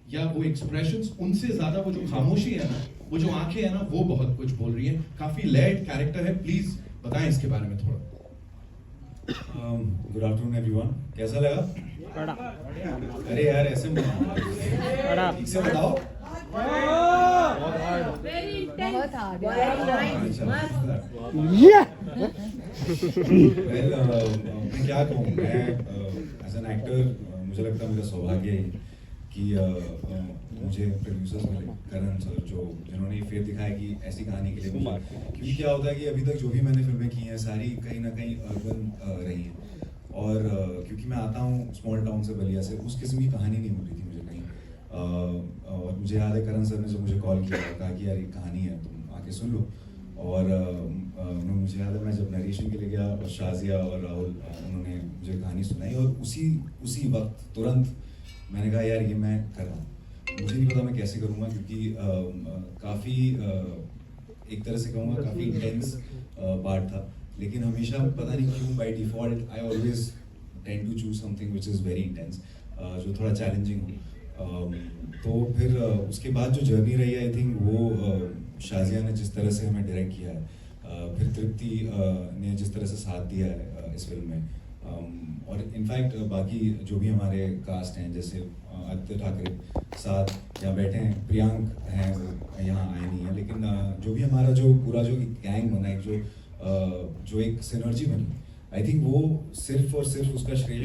या वो एक्सप्रेशंस, उनसे ज्यादा वो जो खामोशी है ना, वो जो आंखें है ना, वो बहुत कुछ बोल रही है। काफी लेयर्ड कैरेक्टर है, प्लीज बताएं इसके बारे में थोड़ा। गुड आफ्टरनून एवरीवन, कैसा लगा? अरे यार ऐसे ठीक से बताओ। बहुत हार्ड वेल मैं क्या कहूँ, मैं एज एन एक्टर मुझे लगता है मेरा सौभाग्य है कि मुझे प्रोड्यूसर्स मिले, करण सर, जिन्होंने ये फेथ दिखाया कि ऐसी कहानी के लिए मुझे, क्योंकि क्या होता है कि अभी तक जो भी मैंने फिल्में की हैं सारी कहीं ना कहीं अर्बन रही हैं, और क्योंकि मैं आता हूँ स्मॉल टाउन से, बलिया से, उस किस्म की कहानी नहीं मिली थी मुझे कहीं। और मुझे याद है करण सर ने जब मुझे कॉल किया, कहा कि यार एक कहानी है, तुम आके सुन लो। और मुझे याद है मैं जब नरेशन के लिए गया और शाजिया और राहुल उन्होंने मुझे कहानी सुनाई, और उसी वक्त तुरंत मैंने कहा यार ये मैं कर रहा हूँ। मुझे नहीं पता मैं कैसे करूँगा, क्योंकि काफ़ी एक तरह से कहूँगा काफ़ी इंटेंस पार्ट था, लेकिन हमेशा पता नहीं क्यों by default I always tend to choose something which is very intense, जो थोड़ा चैलेंजिंग हो। तो फिर उसके बाद जो जर्नी रही है, आई थिंक वो शाजिया ने जिस तरह से हमें डायरेक्ट किया है, फिर तृप्ति ने जिस तरह से साथ दिया है इस फिल्म में, और इनफैक्ट बाकी जो भी हमारे कास्ट हैं, जैसे आदित्य ठाकरे साथ यहाँ बैठे हैं, प्रियांक हैं, वो यहाँ आए नहीं हैं, लेकिन जो भी हमारा जो पूरा जो गैंग बना है, जो एक सिनर्जी बनी, आई थिंक वो सिर्फ और सिर्फ उसका श्रेय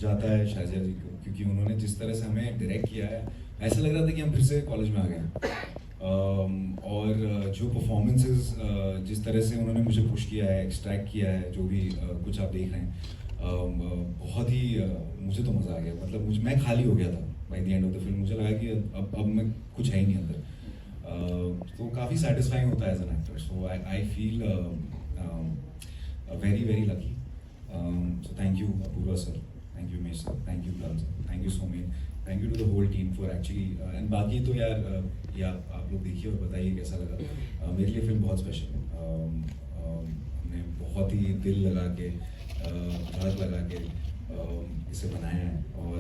जाता है शाजिया जी को, क्योंकि उन्होंने जिस तरह से हमें डायरेक्ट किया है, ऐसा लग रहा था कि हम फिर से कॉलेज में आ गए हैं। और जो परफॉर्मेंसेस जिस तरह से उन्होंने मुझे पुश किया है, एक्सट्रैक्ट किया है, जो भी कुछ आप देख रहे हैं, बहुत ही मुझे तो मज़ा आ गया। मतलब मैं खाली हो गया था by the end of the film, मुझे लगा कि अब मैं कुछ है ही नहीं अंदर। तो काफ़ी सेटिस्फाइंग होता है as an actor, so I feel very very lucky. So thank you Apoorva sir, thank you Mesh sir, thank you Karan sir, thank you so much, thank you to the whole team for actually, and बाकी तो यार आप लोग देखिए और बताइए कैसा लगा। मेरे लिए फिल्म बहुत स्पेशल है। हमने बहुत ही दिल लगा के, धड़क लगा के इसे बनाया है, और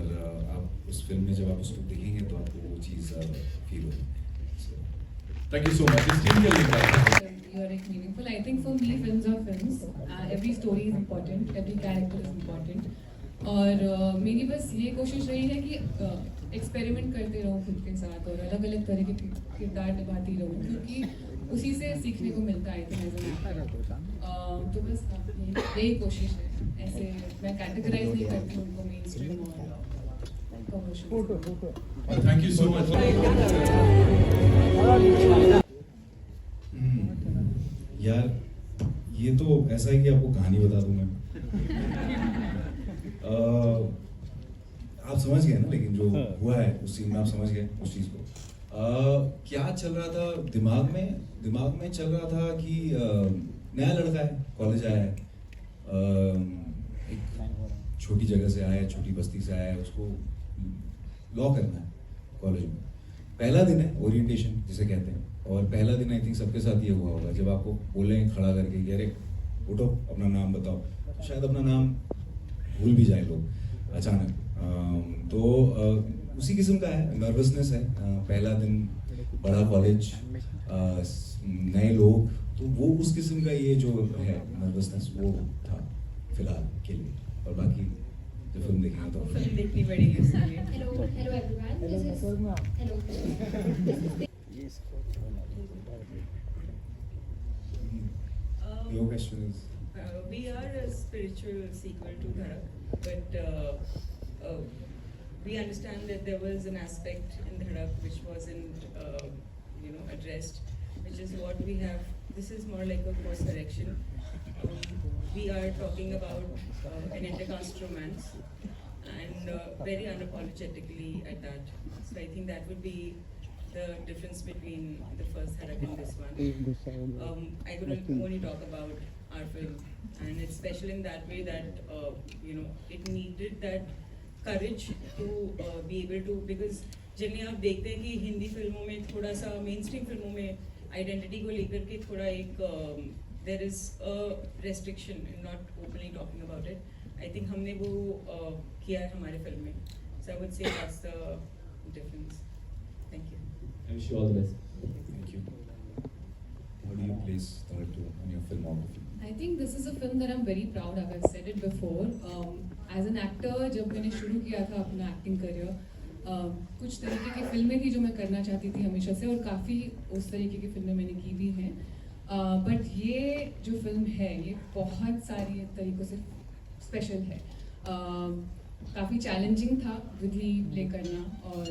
आप उस फिल्म में जब आप उसको देखेंगे तो आपको वो चीज़ फील होगी। Thank you so much. इस टीम के लिए You are meaningful. I think for me, films are films. Every story is important. Every character is important. और मेरी बस ये कोशिश रही है कि एक्सपेरिमेंट करते रहूँ खुद के साथ, और अलग अलग तरह के किरदार निभाती रहूँ, क्योंकि उसी से सीखने को मिलता है तो बस यही कोशिश है। ऐसे मैं कैटेगराइज नहीं करती उनको मेन स्ट्रीम और commercial. Thank you so much. यार ये तो ऐसा है कि आपको कहानी बता दूं मैं। आप समझ गए ना, लेकिन जो हुआ है उस सीन में आप समझ गए उस चीज़ को। क्या चल रहा था दिमाग में चल रहा था कि नया लड़का है, कॉलेज आया है, एक छोटी जगह से आया है, छोटी बस्ती से आया है, उसको लॉ करना है कॉलेज में। पहला दिन है ओरिएंटेशन जिसे कहते हैं, और पहला दिन आई थिंक सबके साथ ये हुआ होगा, जब आपको बोलें खड़ा करके कि अरे उठो अपना नाम बताओ, तो शायद अपना नाम भूल भी जाए लोग अचानक। उसी किस्म का है, नर्वसनेस है। पहला दिन, बड़ा कॉलेज, नए लोग, तो वो उस किस्म का ये जो है नर्वसनेस वो था फिलहाल के लिए, और बाकी जो फिल्म देखेंगे तो फिल्म देखनी पड़ेगी उसके लिए। Hello everyone. This is hello. Your question is? We are a spiritual sequel to Dhadak, but we understand that there was an aspect in Dhadak which wasn't, addressed, which is what we have. This is more like a course correction. We are talking about an intercaste romance, and very unapologetically at that. So I think that would be the difference between the first Dhadak and this one. I could only talk about our film, and it's special in that way that it needed that courage to be able to, because generally आप देखते हैं कि हिंदी फिल्मों में थोड़ा सा, main stream फिल्मों में आइडेंटिटी को लेकर के थोड़ा एक there is a restriction in not openly talking about it. I think हमने वो किया है हमारे फिल्म में, so I would say that's the difference. you all the best. Thank you. How do you place Dhadak 2 on your filmography? I think this is a film that I'm very proud of. I've said it before. As an actor, जब मैंने शुरू किया था अपना acting career, कुछ तरीके की फिल्में थी जो मैं करना चाहती थी हमेशा से, और काफ़ी उस तरीके की फिल्में मैंने की भी हैं. बट ये जो फिल्म है ये बहुत सारी तरीक़ों से स्पेशल है. काफ़ी चैलेंजिंग था विधि प्ले करना, और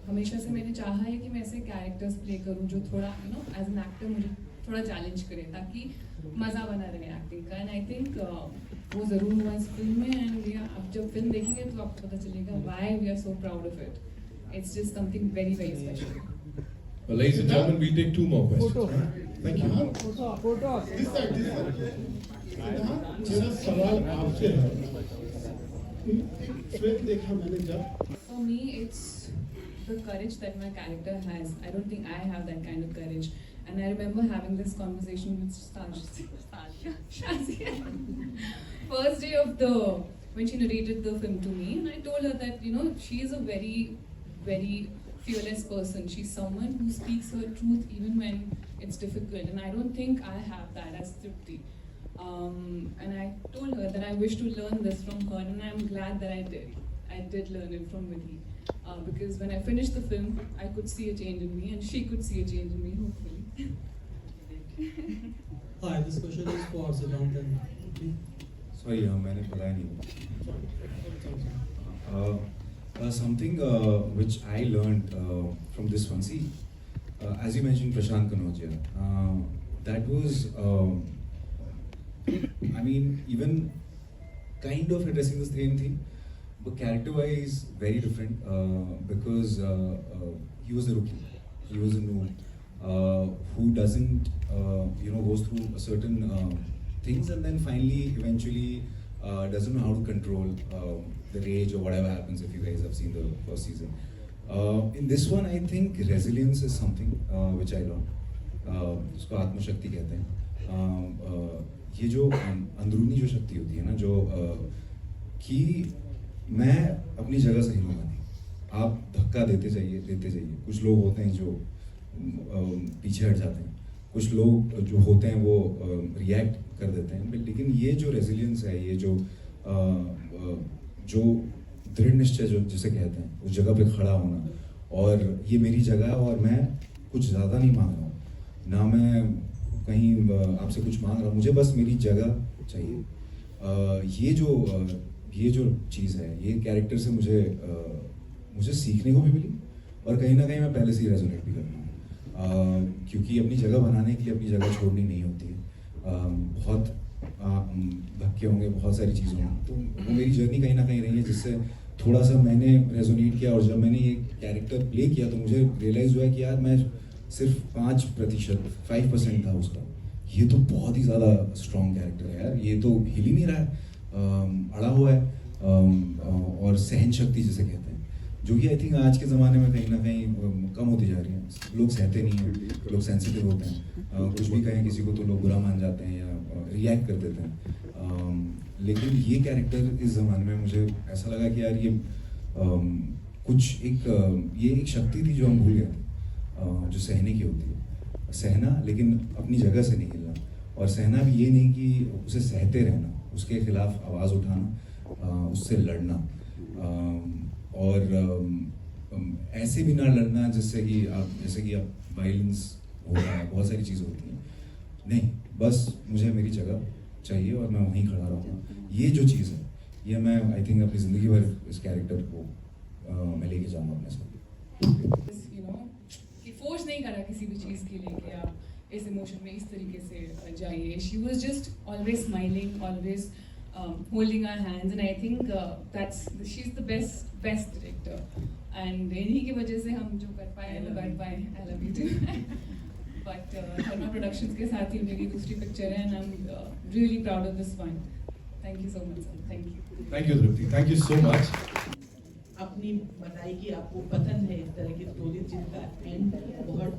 हमेशा से मैंने चाहा है कि मैं ऐसे कैरेक्टर्स प्ले करूं जो थोड़ा एज एन एक्टर मुझे थोड़ा चैलेंज करे, ताकि मज़ा बना रहे एक्टिंग का. एंड आई थिंक वो ज़रूर हुआ इस फिल्म में. एंड आप जब फिल्म देखेंगे तो आपको पता चलेगा why we are so proud of it. It's just something very, very special. Well, ladies and gentlemen, we take 2 more questions. Thank you. मेरा सवाल आपसे है. फिल्म देखा मैंने जब. For me, it's the courage that my character has. I don't think I have that kind of courage. And I remember having this conversation with Shazia. First day of when she narrated the film to me, and I told her that she is a very, very fearless person. She's someone who speaks her truth even when it's difficult, and I don't think I have that as Tripti. And I told her that I wish to learn this from her, and I'm glad that I did. I did learn it from Vidhi. Because when I finished the film, I could see a change in me, and she could see a change in me, hopefully. Hi, this question is for Siddhant and Tripti. Sorry, मैंने बताया नहीं. Something which I learned from this one. See, as you mentioned, Prashant Kanodia. That was, I mean, even kind of addressing the same thing, but character-wise, very different. Because he was a rookie. He was a noob who doesn't, goes through a certain things, and then finally, eventually, doesn't know how to control the rage or whatever happens. If you guys have seen the first season, in this one, I think resilience is something which I learned. उसको आत्मशक्ति कहते हैं. ये जो अंदरूनी जो शक्ति होती है ना, जो कि मैं अपनी जगह से हिलूंगा नहीं. आप धक्का देते जाइए. कुछ लोग होते हैं जो पीछे हट जाते हैं, कुछ लोग जो होते हैं वो रिएक्ट कर देते हैं. लेकिन ये जो रेजिलियंस है, ये जो दृढ़ निश्चय जो जिसे कहते हैं, उस जगह पे खड़ा होना, और ये मेरी जगह है और मैं कुछ ज़्यादा नहीं मांग रहा हूँ, ना मैं कहीं आपसे कुछ मांग रहा हूँ, मुझे बस मेरी जगह चाहिए. ये जो चीज़ है, ये कैरेक्टर से मुझे सीखने को भी मिली, और कहीं ना कहीं मैं पहले से ही रेजोनेट भी कर रहा हूँ. क्योंकि अपनी जगह बनाने के लिए अपनी जगह छोड़नी नहीं होती है. बहुत धक्के होंगे, बहुत सारी चीज़ें होंगी, तो वो मेरी जर्नी कहीं ना कहीं रही है, जिससे थोड़ा सा मैंने रेजोनेट किया. और जब मैंने ये कैरेक्टर प्ले किया तो मुझे रियलाइज़ हुआ कि यार मैं सिर्फ 5% था उसका. ये तो बहुत ही ज़्यादा स्ट्रॉन्ग कैरेक्टर है यार. ये तो हिल ही नहीं रहा है, अड़ा हुआ है, और सहन शक्ति जिसे कहते हैं, जो कि आई थिंक आज के ज़माने में कहीं ना कहीं कम होती जा रही है. लोग सहते नहीं हैं, लोग सेंसिटिव होते हैं. कुछ भी कहें किसी को तो लोग बुरा मान जाते हैं या रिएक्ट कर देते हैं. लेकिन ये कैरेक्टर इस ज़माने में मुझे ऐसा लगा कि यार ये एक शक्ति थी जो हम भूल गए थे, जो सहने की होती है. सहना, लेकिन अपनी जगह से नहीं हिलना. और सहना भी ये नहीं कि उसे सहते रहना, उसके खिलाफ आवाज़ उठाना, उससे लड़ना, और ऐसे भी ना लड़ना जैसे कि आप वायलेंस हो रहा है, बहुत सारी चीज़ें होती हैं. नहीं, बस मुझे मेरी जगह चाहिए और मैं वहीं खड़ा रहूँगा. ये जो चीज़ है, ये मैं आई थिंक अपनी ज़िंदगी भर इस कैरेक्टर को मैं लेके जाऊँगा अपने साथ. कि फोर्स नहीं करा किसी भी चीज़ के लिए कि आप इस इमोशन में इस तरीके से जाइए. She was just always smiling, always holding our hands, and I think she's the best director, and इन्हीं की वजह से हम जो कर पाए I love you too. But Dharma Productions के साथ ही मेरी दूसरी पिक्चर है, and I'm really proud of this one. Thank you so much, sir. Thank you. Thank you, Tripti. Thank you so much. अपनी बताई कि आपको पसंद है इस तरह की स्टोरी जिनका एंड बहुत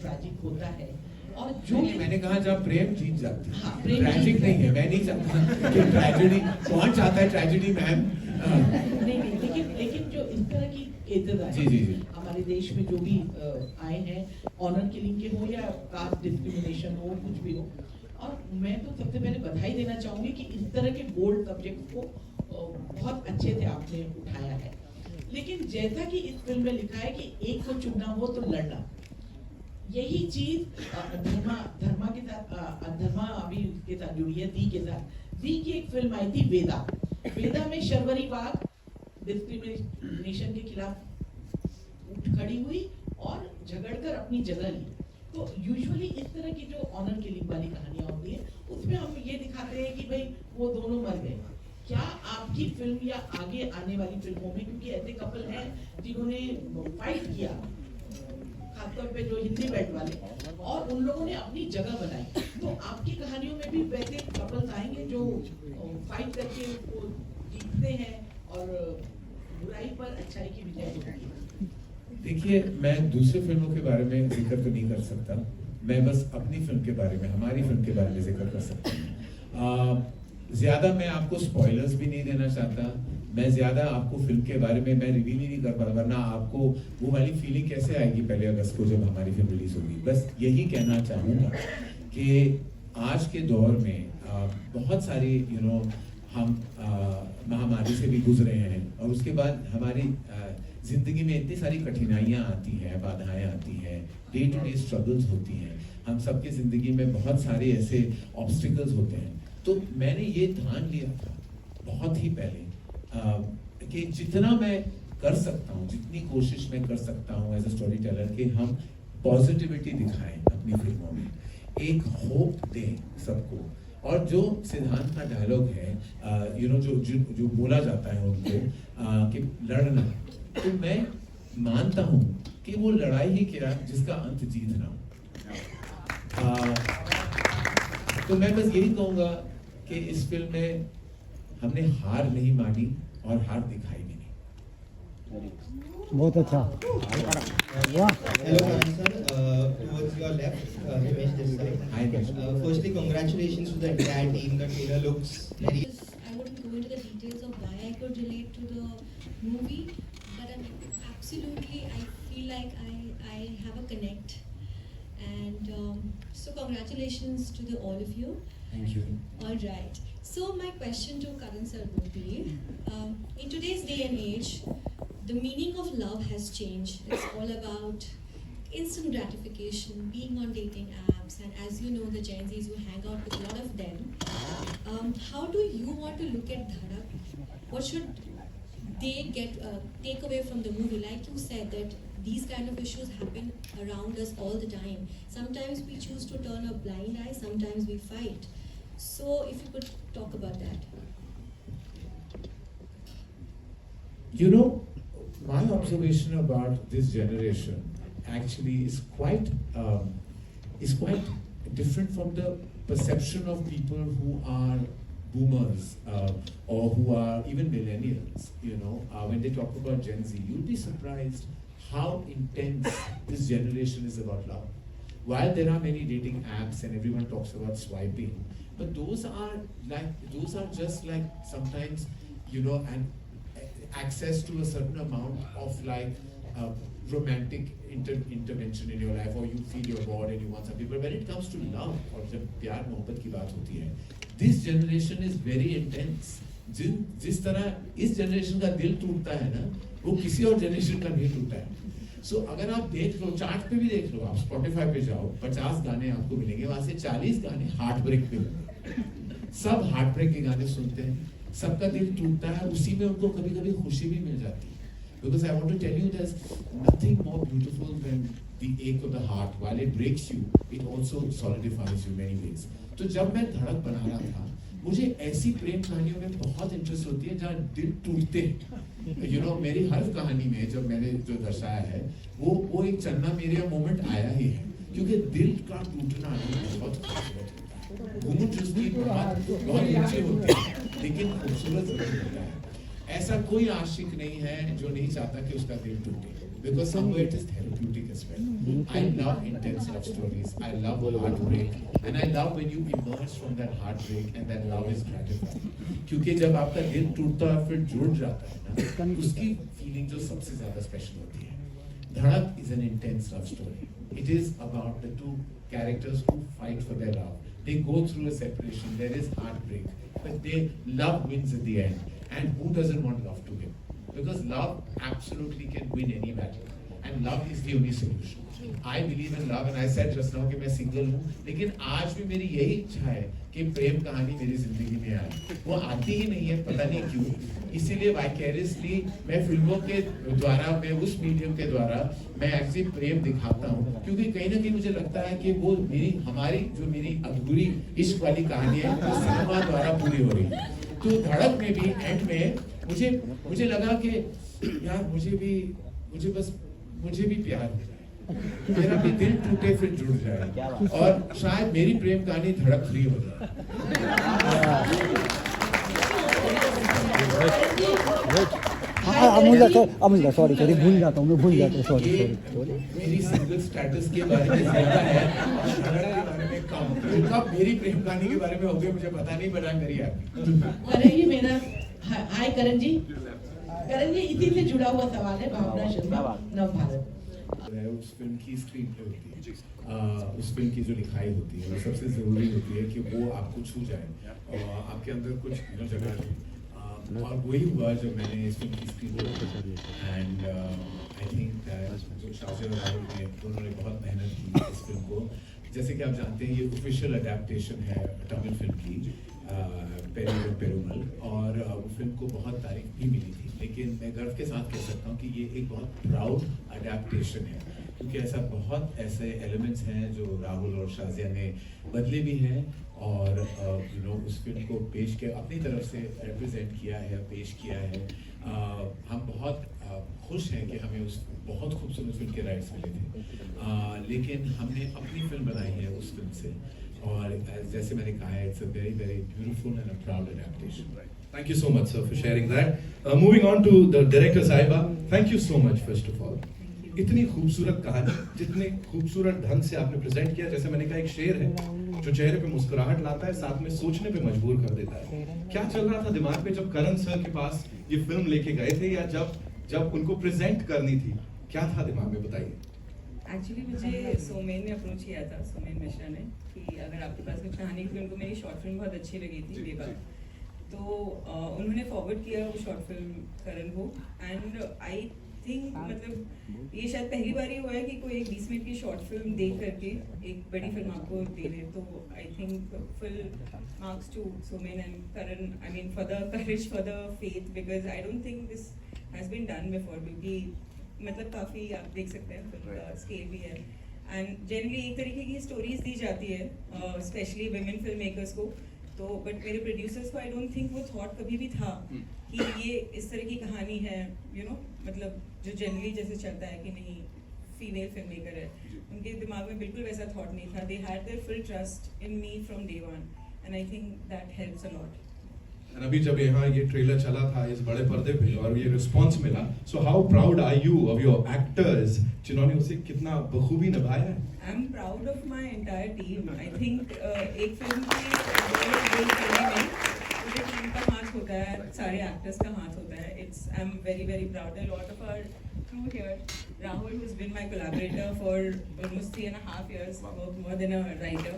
ट्रैजिक होता है. और जो मैंने कहा जब प्रेम जीत जाती है, हाँ, प्रेम ट्रैजिक जीत नहीं है. मैं नहीं चाहता कि ट्रेजेडी, कौन चाहता है ट्रेजेडी मैम? नहीं, लेकिन जो इस तरह की एजेस आए जी, जी, जी। हमारे देश में जो भी आए हैं, ऑनर किलिंग के हो या कास्ट डिस्क्रिमिनेशन हो, कुछ भी हो। और मैं तो सबसे पहले बधाई देना चाहूंगी कि इस तरह के बोल्ड सब्जेक्ट को बहुत अच्छे से आपने उठाया है। लेकिन जैसा कि इस फिल्म में लिखा है कि एक को चुनना हो तो लड़ना, यही चीज धर्मा के साथ धर्मा अभी के साथ जुड़ी है, दी के साथ। दी की एक फिल्म आई थी वेदा। वेदा में शर्वरी बाग डिस्क्रिमिनेशन के खिलाफ उठ खड़ी हुई और झगड़कर अपनी जगह ली। तो यूजुअली इस तरह की जो ऑनर किलिंग वाली कहानियां होती है, उसमें हम ये दिखाते हैं कि भाई वो दोनों मर गए। क्या आपकी फिल्म या आगे आने वाली फिल्मों में, क्योंकि ऐसे कपल हैं जिन्होंने फाइट किया, खासतौर पे जो हिंदी बेल्ट वाले, और उन लोगों ने अपनी जगह बनाई, तो आपकी कहानियों में भी वैसे कपल्स आएंगे जो फाइट करके उसको जीतते हैं और बुराई पर अच्छाई की विजय होती है? देखिए, मैं दूसरी फिल्मों के बारे में जिक्र तो नहीं कर सकता, मैं बस अपनी फिल्म के बारे में, हमारी फिल्म के बारे में जिक्र कर सकता हूँ। ज्यादा मैं आपको स्पॉयलर्स भी नहीं देना चाहता, मैं ज्यादा आपको फिल्म के बारे में मैं रिवील ही नहीं कर पाता, वरना आपको वो वाली फीलिंग कैसे आएगी 1 अगस्त को जब हमारी फिल्म रिलीज होगी। बस यही कहना चाहूँगा कि आज के दौर में बहुत सारी हम महामारी से भी गुजरे हैं, और उसके बाद हमारी जिंदगी में इतनी सारी कठिनाइयाँ आती हैं, बाधाएं आती हैं, डे टू डे स्ट्रगल्स होती हैं, हम सबकी जिंदगी में बहुत सारे ऐसे ऑब्स्टिकल्स होते हैं। तो मैंने ये ठान लिया था बहुत ही पहले कि जितना मैं कर सकता हूँ, जितनी कोशिश मैं कर सकता हूँ एज अ स्टोरी टेलर, कि हम पॉजिटिविटी दिखाएं अपनी फिल्मों में, एक होप दें सबको। और जो सिद्धांत का डायलॉग है, जो बोला जाता है उनको कि लड़ना, तो मैं मानता हूँ कि वो लड़ाई ही क्या जिसका अंत जीतना। तो मैं बस यही कहूँगा कि इस फिल्म में हमने हार नहीं मानी और हार दिखाई भी नहीं। बहुत अच्छा। वाह। Hello, Karan sir. Towards your left, Himesh this side. Hi, Himesh. Firstly, congratulations to the entire team. The trailer looks very. I wouldn't go into the details of why I could relate to the movie, but absolutely I feel like I have a connect, and so congratulations to all of you. Thank you. All right. So my question to Karan sir would be, in today's day and age, the meaning of love has changed. It's all about instant gratification, being on dating apps, and as you know, the Gen Zs, you hang out with a lot of them. How do you want to look at Dhadak? What should they take away from the movie? Like you said, that these kind of issues happen around us all the time. Sometimes we choose to turn a blind eye, sometimes we fight. So if you could talk about that. My observation about this generation actually is quite different from the perception of people who are boomers or who are even millennials. When they talk about Gen Z, you'll be surprised how intense this generation is about love. While there are many dating apps and everyone talks about swiping, but those are just like sometimes an access to a certain amount of romantic intervention in your life, or you feel you're bored and you want something. But when it comes to love, और जब प्यार मोहब्बत की बात होती है, this generation is very intense. जिस तरह इस जनरेशन का दिल टूटता है ना, वो किसी और जनरेशन का नहीं टूटा है। So अगर आप देख लो, चार्ट पे भी देख लो, आप Spotify पे जाओ, 50 गाने आपको मिलेंगे, वहाँ से 40 गाने हार्ट ब्रेक पे होंगे। सब हार्ट ब्रेक के गाने सुनते हैं, सबका दिल टूटता है, उसी में उनको कभी कभी खुशी भी मिल जाती है। Because I want to tell you, there's nothing more beautiful than the ache of the heart. While it breaks you, it also solidifies you many ways. तो जब मैं धड़क बना रहा था, मुझे ऐसी प्रेम कहानियों में बहुत इंटरेस्ट होती है जहाँ दिल टूटते हैं। मेरी हर कहानी में जब मैंने जो दर्शाया है, वो एक चन्ना मेरे मोमेंट आया ही है, क्योंकि दिल का टूटना बहुत खूबसूरत होता है। घूंट उसकी बहुत ऊंची होती है, लेकिन खूबसूरत जरूर होता है। ऐसा कोई आशिक नहीं है जो नहीं चाहता कि उसका दिल टूटे। because somewhere it is therapeutic as well. I love intense love stories. I love heartbreak, and I love when you emerge from that heartbreak and that love is gratifying. क्योंकि जब आपका दिल टूटता है फिर जुड़ जाता है ना, उसकी फीलिंग जो सबसे ज़्यादा स्पेशल होती है. धड़क is an intense love story. It is about the two characters who fight for their love. They go through a separation. There is heartbreak, but love wins at the end. And who doesn't want love to win? Because love absolutely can win any battle, and love is the only solution. I believe in love, and I said just now कि मैं single हूँ, लेकिन आज भी मेरी यही इच्छा है कि प्रेम कहानी मेरी जिंदगी में आए. वो आती ही नहीं है, पता नहीं क्यों. इसीलिए वाइकेरियसली मैं फिल्मों के द्वारा, मैं उस मीडियम के द्वारा मैं एक्चुअली प्रेम दिखाता हूँ, क्योंकि कहीं ना कहीं मुझे लगता है कि वो मेरी अधूरी इश्क वाली कहानी है जो सिनेमा द्वारा पूरी हो रही है. तो धड़क में भी एंड में मुझे लगा कि यार मुझे भी प्यार हो जाए, मेरा भी दिल टूटे फिर जुड़ जाए, और शायद मेरी प्रेम कहानी धड़क 3 हो जाए. अमुल सॉरी भूल जाता हूँ सॉरी. मेरी सिंगल स्टेटस के बारे में ज्यादा है, धड़क के बारे में कम. कब मेरी प्रेम कहानी के बारे में हो गया मुझे पता नहीं, but I am very happy. अरे ये मेरा हाय करण जी इसी से जुड़ा हुआ सवाल है. भावना शर्मा, नव भारत. उस फिल्म की स्क्रीन प्ले होती है, उस फिल्म की जो लिखाई होती है वो सबसे ज़रूरी होती है कि वो आपको छू जाए और आपके अंदर कुछ जगह ले. और वही हुआ जब मैंने इस फिल्म की screen play, and I think जो शाहज़ाद और राहुल ने दोनों ने बहुत मेहनत की इस फिल्म को. जैसे कि आप जानते हैं ये ऑफिशियल अडेप्टेशन है तमिल फिल्म की पेरुमल, और वो फिल्म को बहुत तारीफ भी मिली थी. लेकिन मैं गर्व के साथ कह सकता हूँ कि ये एक बहुत प्राउड अडेप्टेशन है, क्योंकि बहुत ऐसे एलिमेंट्स हैं जो राहुल और शाज़िया ने बदले भी हैं, और उस फिल्म को पेश किया, अपनी तरफ से रिप्रेजेंट किया है, पेश किया है. हम बहुत खुश हैं कि हमें उस बहुत खूबसूरत फिल्म के राइट्स मिले थे, लेकिन हमने अपनी फिल्म बनाई है उस फिल्म से, और जैसे मैंने कहा है, it's a very very beautiful and a proud adaptation. Thank you so much, sir, for sharing that. Moving on to the director Sahiba. Thank you so much, first of all. इतनी खूबसूरत कहानी, जितने खूबसूरत ढंग से आपने प्रेजेंट किया. जैसे मैंने कहा, एक शेर है जो चेहरे पे मुस्कुराहट लाता है, साथ में सोचने पे मजबूर कर देता है. क्या चल रहा था दिमाग पे जब करण सर के पास ये फिल्म लेके गए थे, या जब उनको प्रेजेंट करनी थी, क्या था दिमाग में, बताइए. एक्चुअली मुझे सोमेन ने अप्रोच किया था, सोमेन मिश्रा ने, कि अगर आपके पास कुछ कहानी की, उनको मेरी शॉर्ट फिल्म बहुत अच्छी लगी थी बेबा, तो उन्होंने फॉरवर्ड किया वो शॉर्ट फिल्म करण को. एंड आई थिंक मतलब ये शायद पहली बार ही हुआ है कि कोई एक 20 मिनट की शॉर्ट फिल्म देख करके एक बड़ी फिल्म आपको दे दे. तो I think full marks to Somen and Karan, I mean for the courage, for the faith, because I don't think this has been done before. क्योंकि मतलब काफ़ी आप देख सकते हैं फिल्म का स्केल भी है, एंड जनरली एक तरीके की स्टोरीज दी जाती है स्पेशली विमेन फिल्म मेकर्स को. तो बट मेरे प्रोड्यूसर्स को आई डोंट थिंक वो थॉट कभी भी था कि ये इस तरह की कहानी है, मतलब जो जनरली जैसे चलता है कि नहीं फीमेल फिल्म मेकर है, उनके दिमाग में बिल्कुल वैसा थॉट नहीं था. They had there full trust in me from day one, and I think that helps a lot. अभी जब यहाँ ये ट्रेलर चला था इस बड़े पर्दे पे और ये रिस्पांस मिला, so how proud are you of your actors जिन्होंने उसे कितना बखूबी निभाया है? I am proud of my entire team. I think एक फिल्म में पूरे टीम का हाथ होता है, सारे एक्टर्स का हाथ होता है. I am very very proud. A lot of our crew here, Rahul, who's been my collaborator for almost 3.5 years, worked more than a writer.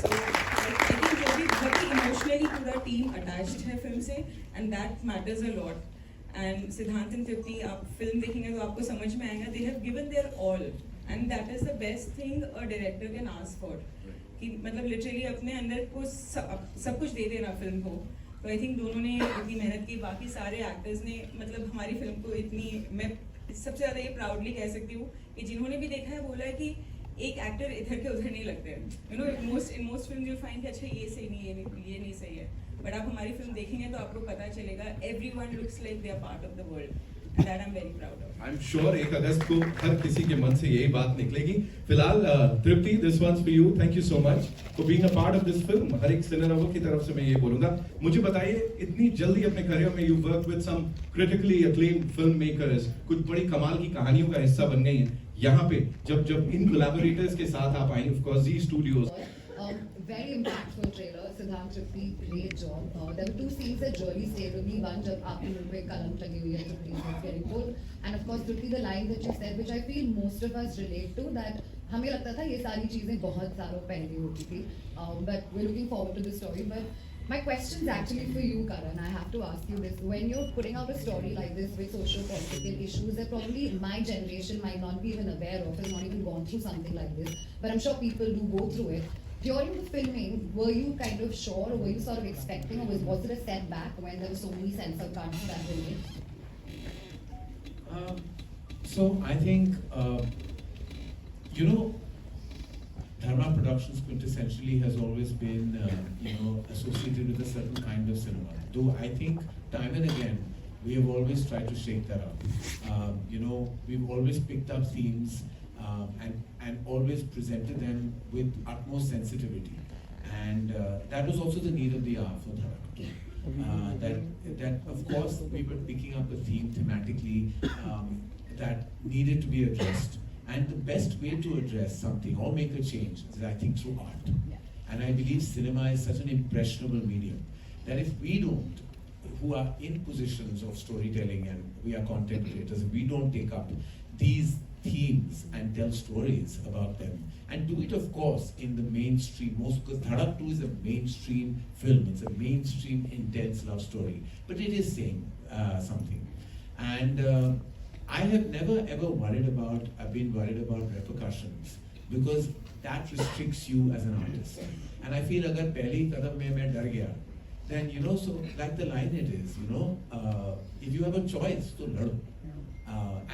So I think बहुत ही emotionally पूरा team attached है film से, and that matters a lot. And सिद्धांत and तृप्ति, आप film देखेंगे तो आपको समझ में आएगा, they have given their all, and that is the best thing a director can ask for. कि मतलब literally अपने अंदर को सब कुछ दे देना फिल्म को. तो आई थिंक दोनों ने इतनी मेहनत की, बाकी सारे एक्टर्स ने मतलब हमारी फिल्म को इतनी, मैं सबसे ज़्यादा ये प्राउडली कह सकती हूँ कि जिन्होंने भी देखा है बोला है कि एक एक्टर इधर के उधर नहीं लगते हैं. In most film you find कि अच्छा ये सही नहीं, ये नहीं सही है, बट आप हमारी फिल्म देखेंगे तो आपको पता चलेगा everyone looks like they are part of the world. And that I'm very proud of. I am sure 1 अगस्त को हर किसी के मन से यही बात निकलेगी. फिलहाल Tripti, this one's for you. Thank you so much for being a part of this film. हर एक सिनेलवर की तरफ से मैं ये बोलूंगा. मुझे बताइए, इतनी जल्दी अपने करियर में you work with some critically acclaimed film makers, कुछ बड़ी कमाल की कहानियों का हिस्सा बन गई हैं. यहाँ पे जब इन कोलैबोरेटर्स के साथ आप आई, of course Zee studios. Very impactful trailer. Siddhant Tripti, great job. There were 2 scenes that really stayed with me. One, जब आपके मुंह पे कलम लगी हुई है, Tripti was very good. And of course, Tripti, the line that you said, which I feel most of us relate to, that हमें लगता था ये सारी चीजें बहुत सालों पहले होती थी. But we're looking forward to the story. But my question is actually for you, Karan. I have to ask you this. When you're putting out a story like this with socio-political issues that probably my generation might not be even aware of, has not even gone through something like this, but I'm sure people do go through it. During the filming, were you kind of sure, or were you sort of expecting, or was it a setback when there were so many censor cuts that were made? So I think, Dharma Productions quintessentially has always been, associated with a certain kind of cinema. Though I think time and again, we have always tried to shake that up. We've always picked up themes and always presented them with utmost sensitivity. And that was also the need of the hour for Dharak. That of course we were picking up a theme thematically that needed to be addressed. And the best way to address something or make a change is, I think, through art. And I believe cinema is such an impressionable medium that if we don't, who are in positions of storytelling and we are content creators, if we don't take up these themes and tell stories about them and do it, of course, in the mainstream, because Dhadak 2 is a mainstream film. It's a mainstream intense love story, but it is saying something. And I have never ever been worried about repercussions, because that restricts you as an artist. And I feel agar pehli kadam mein main dar gaya, then so like the line it is, if you have a choice, to lado.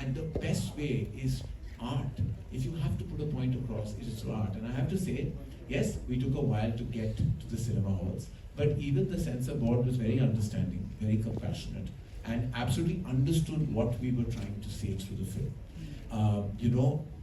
And the best way is art. If you have to put a point across, it is through art. And I have to say, yes, we took a while to get to the cinema halls, but even the censor board was very understanding, very compassionate, and absolutely understood what we were trying to say through the film.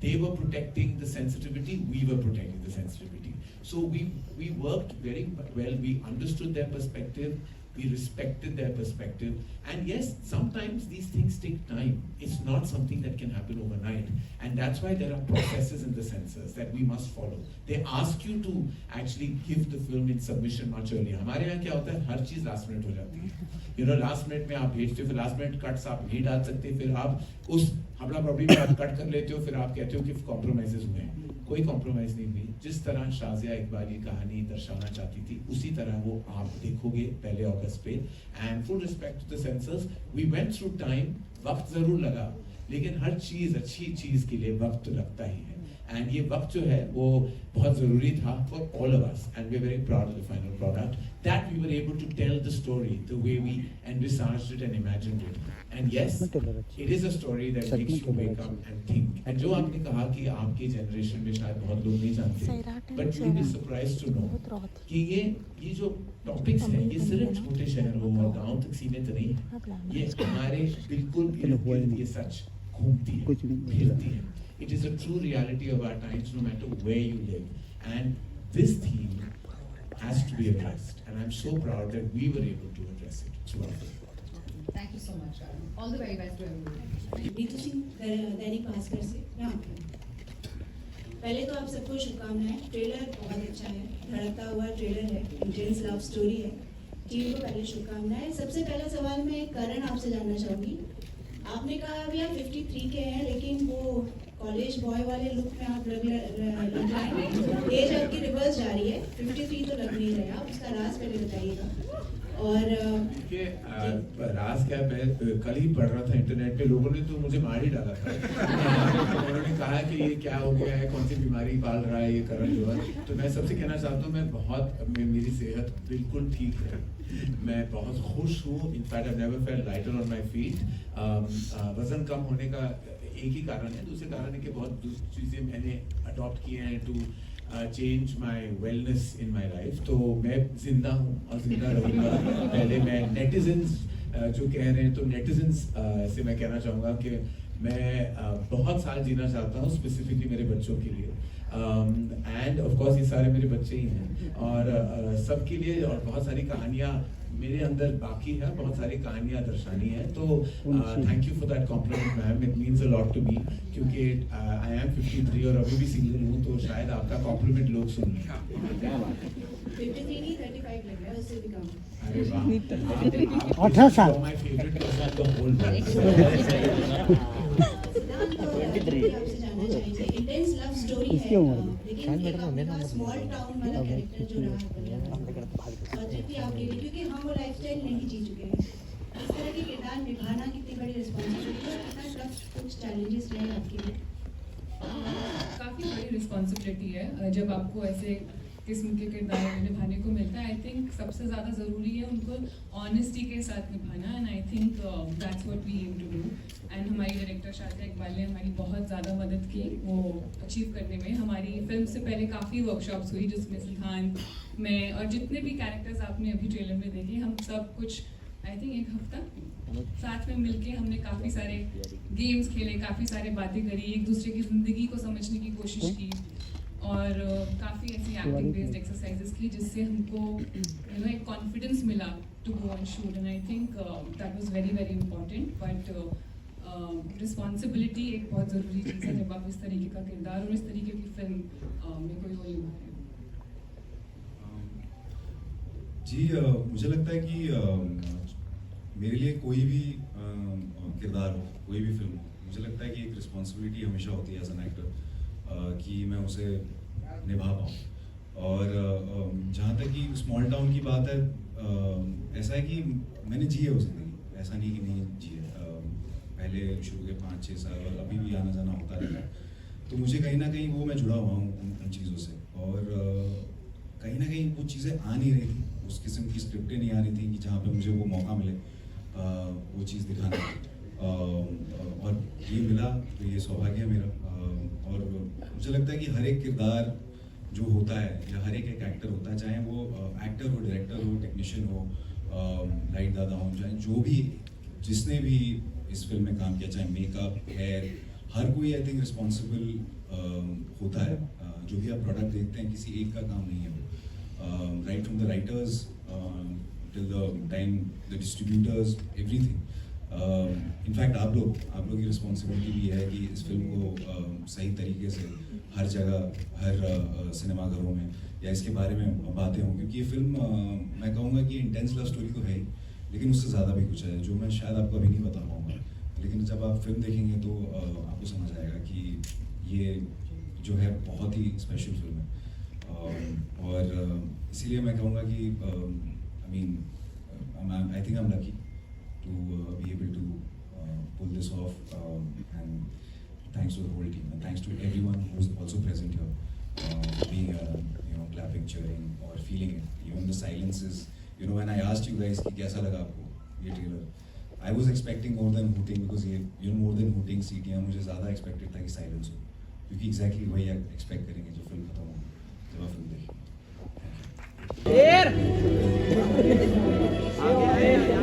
They were protecting the sensitivity, we were protecting the sensitivity. So we worked very well, we understood their perspective, we respected their perspective. And yes, sometimes these things take time. It's not something that can happen overnight. And that's why there are processes in the censors that we must follow. They ask you to actually give the film in submission much earlier. हमारे यहाँ क्या होता है, हर चीज last minute हो जाती है. Last minute में आप भेजते हो, फिर last minute cuts आप नहीं डाल सकते, फिर आप उस हमला प्रॉब्लम में आप कट कर लेते हो, फिर आप कहते हो कि compromises हुए हैं. कोई कॉम्प्रोमाइज नहीं हुई. जिस तरह शाजिया इकबाल ये कहानी दर्शाना चाहती थी, उसी तरह वो आप देखोगे 1 अगस्त पे. And full respect to the censors, we went through time. वक्त जरूर लगा, लेकिन हर चीज, अच्छी चीज के लिए वक्त लगता ही है. एंड ये वक्त जो है वो बहुत जरूरी था for all of us, and we are very proud of the final product that we were able to tell the story the way we envisaged it and imagined it. And yes, it is a story that makes you wake up and think. And जो आपने कहा कि आपके generation में शायद बहुत लोग नहीं जानते, but you'll be surprised to know कि ये जो topics हैं, ये सिर्फ छोटे शहरों और गांव तक सीमित नहीं है. ये हमारे बिल्कुल इर्द-गिर्द ये सच घूमती है, फिरती है. It is a true reality of our times, no matter where you live. And this theme has to be addressed, and I'm so proud that we were able to address it throughout the film. Thank you so much, Karan. All the very best to everyone. Neetu Singh Dainik Bhaskar से. पहले तो आप सबको शुभकामनाएं. Trailer बहुत अच्छा है, धड़कता हुआ ट्रेलर है, इंटेंस लव स्टोरी है. टीम को पहले शुभकामनाएं. सबसे पहला सवाल मैं करण आपसे जानना चाहूँगी. आपने कहा अभी आप 53 के हैं, लेकिन वो कॉलेज बॉय वाले लुक में आप लग रहे हैं. एज आपकी रिवर्स जा रही है, 53 तो लग नहीं रहे आप. उसका राज पहले बताइएगा. और राज क्या, मैं कल ही पढ़ रहा था इंटरनेट पे, लोगों ने तो मुझे मार ही डाला था. उन्होंने कहा कि ये क्या हो गया है, कौन सी बीमारी पाल रहा है ये करण जोहर. तो मैं सबसे कहना चाहता हूँ, मेरी सेहत बिल्कुल ठीक है, मैं बहुत खुश हूँ. In fact I never felt lighter on my feet. वजन कम होने का एक ही कारण है, दूसरे कारण है कि बहुत चीज़ें मैंने अडॉप्ट किए हैं to change my wellness in my life. तो मैं जिंदा हूँ और जिंदा रहूँगा. पहले मैं नेटिजन्स जो कह रहे हैं, तो नेटिजन्स से मैं कहना चाहूँगा कि मैं बहुत साल जीना चाहता हूँ स्पेसिफिकली मेरे बच्चों के लिए, एंड ऑफ कोर्स ये सारे मेरे बच्चे ही हैं, और सबके लिए, और बहुत सारी कहानियाँ मेरे अंदर बाकी है, बहुत सारी कहानियाँ दर्शानी है। तो thank you for that compliment ma'am, it means a lot to me, क्योंकि आई एम 53 और अभी भी सिंगल हूँ, तो शायद आपका कॉम्प्लीमेंट लोग सुन लें। 53 नहीं 35 लग रहा है उससे भी कम। अरे वाह, 18 साल। My favourite person the whole आपसे जानना चाहेंगे, इंटेंस लव स्टोरी है, लेकिन एक आपका स्मॉल टाउन वाला कैरेक्टर जो रहा तृप्ति आपके लिए, क्योंकि हम वो लाइफस्टाइल नहीं जी चुके हैं, इस तरह के किरदार निभाना कितनी बड़ी रिस्पॉन्सिबिलिटी है, कितना टफ कुछ चैलेंजेस रहे आपके लिए? काफ़ी बड़ी रिस्पॉन्सिबिलिटी है जब आपको ऐसे किस्म के किरदार निभाने को मिलता है। आई थिंक सबसे ज़्यादा ज़रूरी है उनको ऑनेस्टी के साथ निभाना, and I think that's what we aim to do. And हमारी डायरेक्टर शादिया इकबाल ने हमारी बहुत ज़्यादा मदद की वो अचीव करने में। हमारी फिल्म से पहले काफ़ी वर्कशॉप्स हुई, जिसमें सिद्धांत, मैं और जितने भी कैरेक्टर्स आपने अभी ट्रेलर में देखे, हम सब कुछ आई थिंक एक हफ्ता साथ में मिलके हमने काफ़ी सारे गेम्स खेले, काफ़ी सारे बातें करी, एक दूसरे की ज़िंदगी को समझने की कोशिश की, और काफ़ी ऐसी एक्टिंग बेस्ड एक्सरसाइजेस की, जिससे हमको एक कॉन्फिडेंस मिला to go on shoot, and I think that was very very important. But responsibility एक बहुत ज़रूरी चीज़ है जब आप इस तरीके का किरदार और इस तरीके की फिल्म में कोई रोल निभा रहे हो। जी, मुझे लगता है कि मेरे लिए कोई भी किरदार हो, कोई भी फिल्म हो, मुझे लगता है कि एक रिस्पॉन्सिबिलिटी हमेशा होती है एज एन एक्टर कि मैं उसे निभा पाऊँ। और जहाँ तक कि स्मॉल टाउन की बात है, ऐसा है कि मैंने जी है वो ज़िंदगी, ऐसा नहीं कि नहीं जी है। पहले शुरू के 5-6 साल और अभी भी आना जाना होता रहता है, तो मुझे कहीं ना कहीं वो मैं जुड़ा हुआ हूँ उन चीज़ों से, और कहीं ना कहीं वो चीज़ें आ नहीं रही थी, उस किस्म की स्क्रिप्टें नहीं आ रही थी कि जहाँ पे मुझे वो मौका मिले वो चीज़ दिखाने का, और ये मिला, तो ये सौभाग्य है मेरा। और मुझे लगता है कि हर एक किरदार जो होता है, या हर एक एक्टर होता है, चाहे वो एक्टर हो, डायरेक्टर हो, टेक्नीशियन हो, लाइट दादा हो, चाहे जो भी, जिसने भी इस फिल्म में काम किया, चाहे मेकअप, हेयर, हर कोई आई थिंक रिस्पॉन्सिबल होता है। जो भी आप प्रोडक्ट देखते हैं, किसी एक का काम नहीं है वो, right from the writers till the time the distributors, everything. In fact आप लोग की रिस्पॉन्सिबिलिटी भी है कि इस फिल्म को सही तरीके से हर जगह, हर सिनेमाघरों में या इसके बारे में बातें हों, क्योंकि ये फिल्म मैं कहूँगा कि इंटेंस लव स्टोरी तो है ही, लेकिन उससे ज़्यादा भी कुछ है जो मैं शायद आपको अभी नहीं बता पाऊँगा, लेकिन जब आप फिल्म देखेंगे तो आपको समझ आएगा कि ये जो है बहुत ही स्पेशल फिल्म है। और इसीलिए मैं कहूँगा कि I think I am lucky to be able to pull this off, and thanks to the whole team, and thanks to everyone who's also present here, being clapping, cheering, or feeling it. Even the silences, when I asked you guys कि कैसा लगा आपको ये trailer, I was expecting more than hooting, because ये more than hooting सीटियाँ, मुझे ज़्यादा expected था कि silence हो, क्योंकि exactly वही expect करेंगे जब फिल्म खत्म होगी, जब आप फिल्म देखेंगे।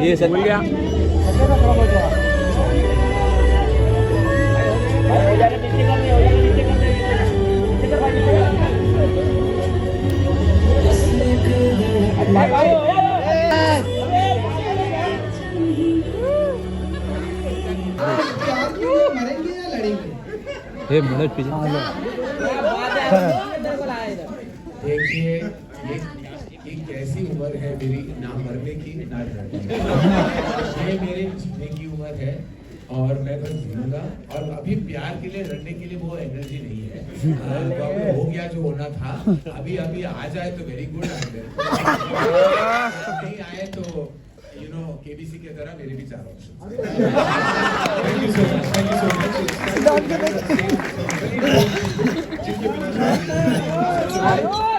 ये सच गया। मरेंगे या लड़ेंगे? मनोज पीछे देखिए, एक ऐसी उम्र है मेरी, ना मरने की ना लड़ने की, ये मेरे जीने की उम्र है, और मैं बस जीऊंगा। और अभी प्यार के लिए, लड़ने के लिए वो एनर्जी नहीं है, तो अब हो गया जो होना था। अभी आ जाए तो वेरी गुड, नहीं आए तो केबीसी की तरह मेरे भी 4 option. Thank you so much.